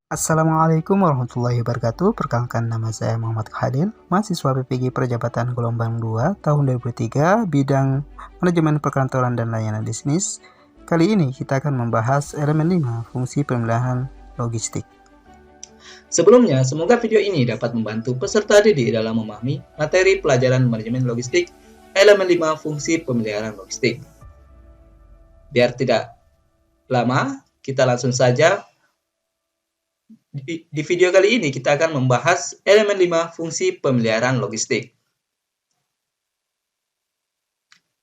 Assalamualaikum warahmatullahi wabarakatuh. Perkenalkan, nama saya Muhammad Khalil, mahasiswa PPG Perjabatan Gelombang 2 tahun 2003, bidang Manajemen Perkantoran dan Layanan Bisnis. Kali ini kita akan membahas elemen 5, fungsi pemilihan logistik. Sebelumnya, semoga video ini dapat membantu peserta didik dalam memahami materi pelajaran manajemen logistik elemen 5 fungsi pemeliharaan logistik. Biar tidak lama, kita langsung saja. Di video kali ini kita akan membahas elemen 5 fungsi pemeliharaan logistik.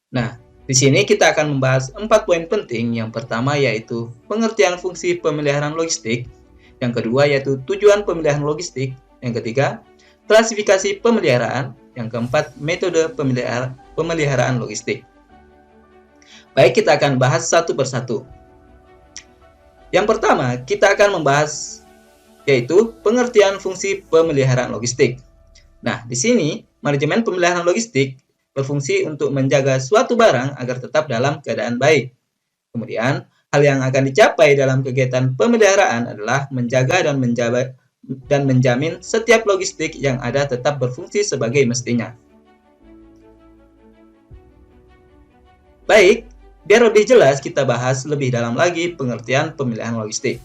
Nah, di sini kita akan membahas 4 poin penting. Yang pertama yaitu pengertian fungsi pemeliharaan logistik. Yang kedua yaitu tujuan pemeliharaan logistik. Yang ketiga, klasifikasi pemeliharaan. Yang keempat, metode pemeliharaan logistik. Baik, kita akan bahas satu persatu. Yang pertama, kita akan membahas yaitu pengertian fungsi pemeliharaan logistik. Nah, di sini manajemen pemeliharaan logistik berfungsi untuk menjaga suatu barang agar tetap dalam keadaan baik. Kemudian, hal yang akan dicapai dalam kegiatan pemeliharaan adalah menjaga dan menjamin setiap logistik yang ada tetap berfungsi sebagai mestinya. Baik, biar lebih jelas kita bahas lebih dalam lagi pengertian pemeliharaan logistik.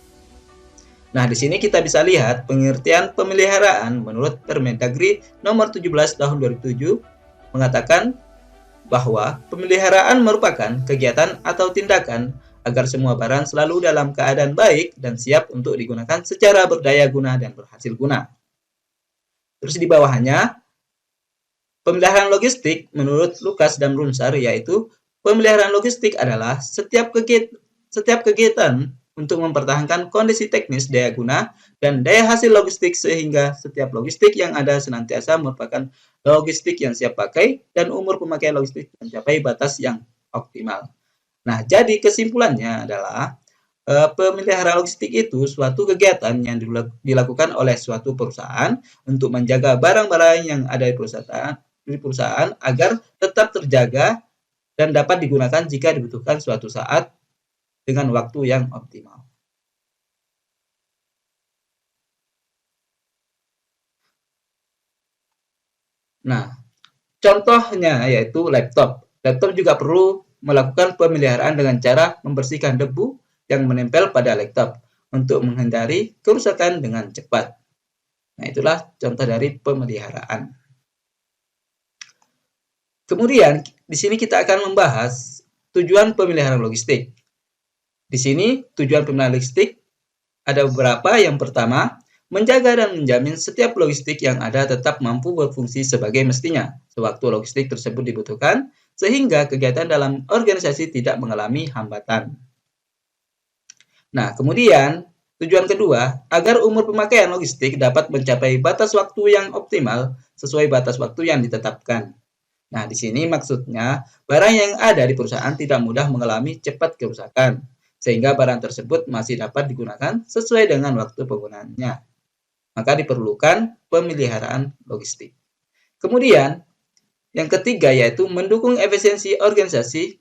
Nah, di sini kita bisa lihat pengertian pemeliharaan menurut Permendagri nomor 17 tahun 2007 mengatakan bahwa pemeliharaan merupakan kegiatan atau tindakan agar semua barang selalu dalam keadaan baik dan siap untuk digunakan secara berdaya guna dan berhasil guna. Terus di bawahnya, pemeliharaan logistik menurut Lukas dan Brunsar yaitu pemeliharaan logistik adalah setiap kegiatan untuk mempertahankan kondisi teknis daya guna dan daya hasil logistik sehingga setiap logistik yang ada senantiasa merupakan logistik yang siap pakai dan umur pemakaian logistik mencapai batas yang optimal. Nah, jadi kesimpulannya adalah pemeliharaan logistik itu suatu kegiatan yang dilakukan oleh suatu perusahaan untuk menjaga barang-barang yang ada di perusahaan agar tetap terjaga dan dapat digunakan jika dibutuhkan suatu saat dengan waktu yang optimal. Nah, contohnya yaitu laptop. Laptop juga perlu melakukan pemeliharaan dengan cara membersihkan debu yang menempel pada laptop untuk menghindari kerusakan dengan cepat. Nah, itulah contoh dari pemeliharaan. Kemudian, di sini kita akan membahas tujuan pemeliharaan logistik. Di sini, tujuan pemeliharaan logistik ada beberapa. Yang pertama, menjaga dan menjamin setiap logistik yang ada tetap mampu berfungsi sebagai mestinya sewaktu logistik tersebut dibutuhkan, sehingga kegiatan dalam organisasi tidak mengalami hambatan. Nah, kemudian tujuan kedua, agar umur pemakaian logistik dapat mencapai batas waktu yang optimal sesuai batas waktu yang ditetapkan. Nah, di sini maksudnya barang yang ada di perusahaan tidak mudah mengalami cepat kerusakan, sehingga barang tersebut masih dapat digunakan sesuai dengan waktu penggunaannya. Maka diperlukan pemeliharaan logistik. Kemudian, yang ketiga yaitu mendukung efisiensi organisasi.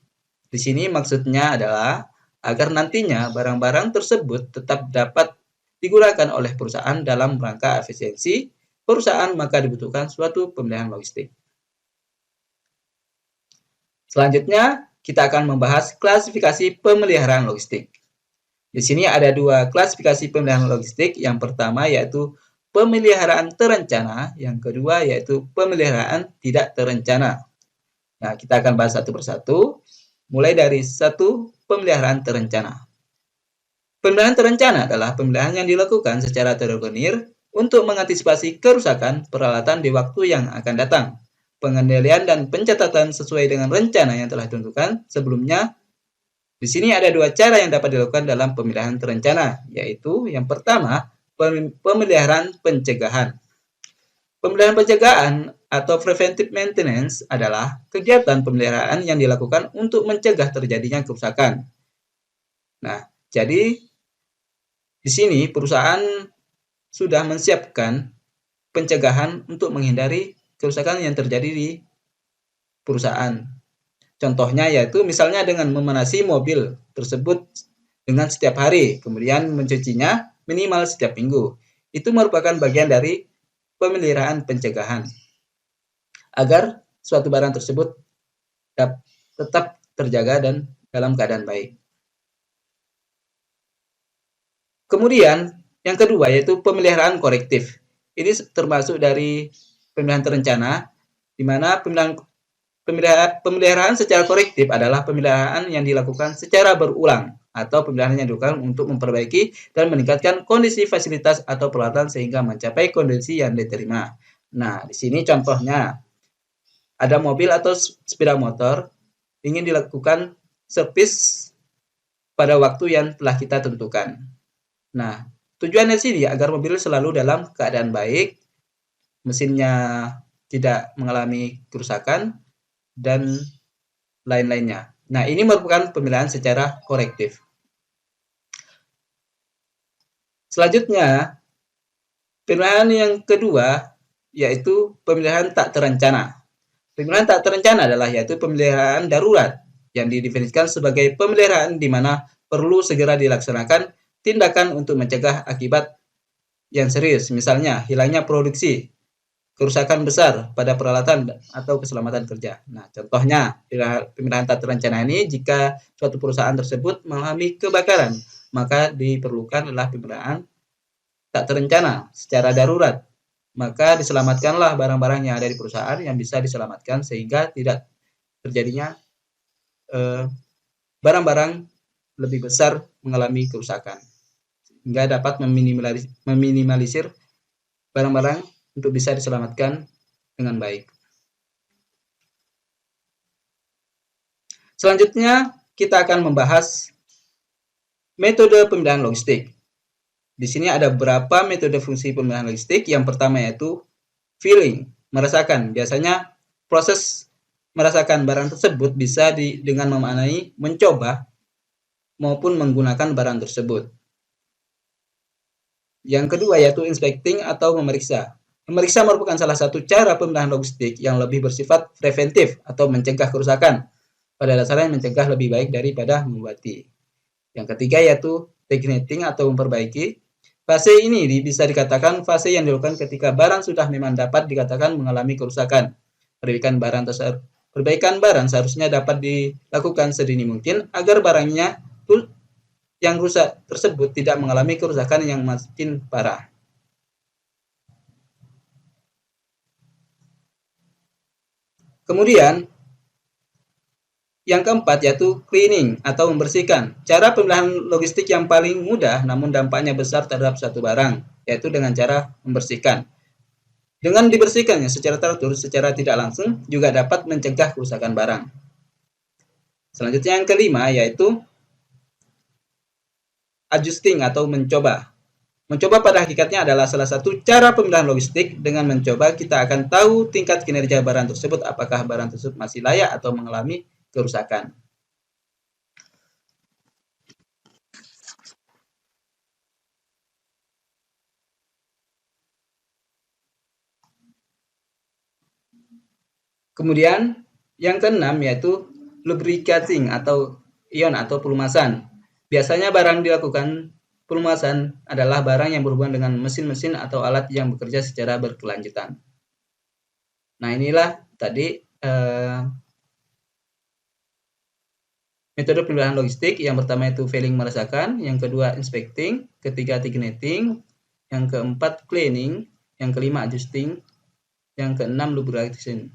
Di sini maksudnya adalah agar nantinya barang-barang tersebut tetap dapat digunakan oleh perusahaan dalam rangka efisiensi perusahaan, maka dibutuhkan suatu pemeliharaan logistik. Selanjutnya, kita akan membahas klasifikasi pemeliharaan logistik. Di sini ada dua klasifikasi pemeliharaan logistik. Yang pertama yaitu pemeliharaan terencana, yang kedua yaitu pemeliharaan tidak terencana. Nah, kita akan bahas satu persatu, mulai dari satu, pemeliharaan terencana. Pemeliharaan terencana adalah pemeliharaan yang dilakukan secara terorganisir untuk mengantisipasi kerusakan peralatan di waktu yang akan datang. Pengendalian dan pencatatan sesuai dengan rencana yang telah ditentukan sebelumnya. Di sini ada dua cara yang dapat dilakukan dalam pemeliharaan terencana, yaitu yang pertama, pemeliharaan pencegahan. Pemeliharaan pencegahan atau preventive maintenance adalah kegiatan pemeliharaan yang dilakukan untuk mencegah terjadinya kerusakan. Nah, jadi di sini perusahaan sudah menyiapkan pencegahan untuk menghindari kerusakan yang terjadi di perusahaan. Contohnya yaitu misalnya dengan memanasi mobil tersebut dengan setiap hari, kemudian mencucinya minimal setiap minggu. Itu merupakan bagian dari pemeliharaan pencegahan agar suatu barang tersebut tetap terjaga dan dalam keadaan baik. Kemudian yang kedua yaitu pemeliharaan korektif. Ini termasuk dari pemeliharaan terencana, di mana pemeliharaan secara korektif adalah pemeliharaan yang dilakukan secara berulang atau pemeliharaan yang dilakukan untuk memperbaiki dan meningkatkan kondisi fasilitas atau peralatan sehingga mencapai kondisi yang diterima. Nah, di sini contohnya ada mobil atau sepeda motor ingin dilakukan servis pada waktu yang telah kita tentukan. Nah, tujuannya sini agar mobil selalu dalam keadaan baik, mesinnya tidak mengalami kerusakan, dan lain-lainnya. Nah, ini merupakan pemeliharaan secara korektif. Selanjutnya, pemeliharaan yang kedua yaitu pemeliharaan tak terencana. Pemeliharaan tak terencana adalah yaitu pemeliharaan darurat yang didefinisikan sebagai pemeliharaan di mana perlu segera dilaksanakan tindakan untuk mencegah akibat yang serius, misalnya hilangnya produksi, kerusakan besar pada peralatan atau keselamatan kerja. Nah, contohnya pemeliharaan tak terencana ini jika suatu perusahaan tersebut mengalami kebakaran, maka diperlukan adalah pemeliharaan tak terencana secara darurat. Maka diselamatkanlah barang-barang yang ada di perusahaan yang bisa diselamatkan sehingga tidak terjadinya barang-barang lebih besar mengalami kerusakan, hingga dapat meminimalisir barang-barang untuk bisa diselamatkan dengan baik. Selanjutnya, kita akan membahas metode pemeliharaan logistik. Di sini ada beberapa metode fungsi pemeliharaan logistik. Yang pertama yaitu feeling, merasakan. Biasanya proses merasakan barang tersebut bisa dengan memaknai mencoba maupun menggunakan barang tersebut. Yang kedua yaitu inspecting atau memeriksa. Memeriksa merupakan salah satu cara pemeliharaan logistik yang lebih bersifat preventif atau mencegah kerusakan. Pada dasarnya mencegah lebih baik daripada mengobati. Yang ketiga yaitu techneting atau memperbaiki. Fase ini bisa dikatakan fase yang dilakukan ketika barang sudah memang dapat dikatakan mengalami kerusakan. Perbaikan barang seharusnya dapat dilakukan sedini mungkin agar barangnya yang rusak tersebut tidak mengalami kerusakan yang makin parah. Kemudian, yang keempat yaitu cleaning atau membersihkan. Cara pemeliharaan logistik yang paling mudah namun dampaknya besar terhadap suatu barang, yaitu dengan cara membersihkan. Dengan dibersihkannya secara teratur, secara tidak langsung, juga dapat mencegah kerusakan barang. Selanjutnya yang kelima yaitu adjusting atau mencoba. Mencoba pada hakikatnya adalah salah satu cara pemeliharaan logistik. Dengan mencoba kita akan tahu tingkat kinerja barang tersebut, apakah barang tersebut masih layak atau mengalami kerusakan. Kemudian yang keenam yaitu lubricating atau ion atau pelumasan. Biasanya barang dilakukan pelumasan adalah barang yang berhubungan dengan mesin-mesin atau alat yang bekerja secara berkelanjutan. Nah, inilah tadi metode pemeliharaan logistik. Yang pertama itu feeling, merasakan, yang kedua inspecting, ketiga techneting, yang keempat cleaning, yang kelima adjusting, yang keenam lubrication.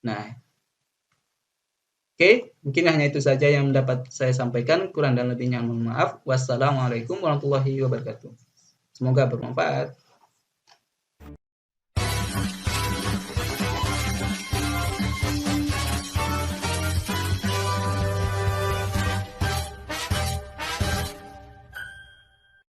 Nah, oke, mungkin hanya itu saja yang dapat saya sampaikan. Kurang dan lebihnya mohon maaf. Wassalamualaikum warahmatullahi wabarakatuh. Semoga bermanfaat.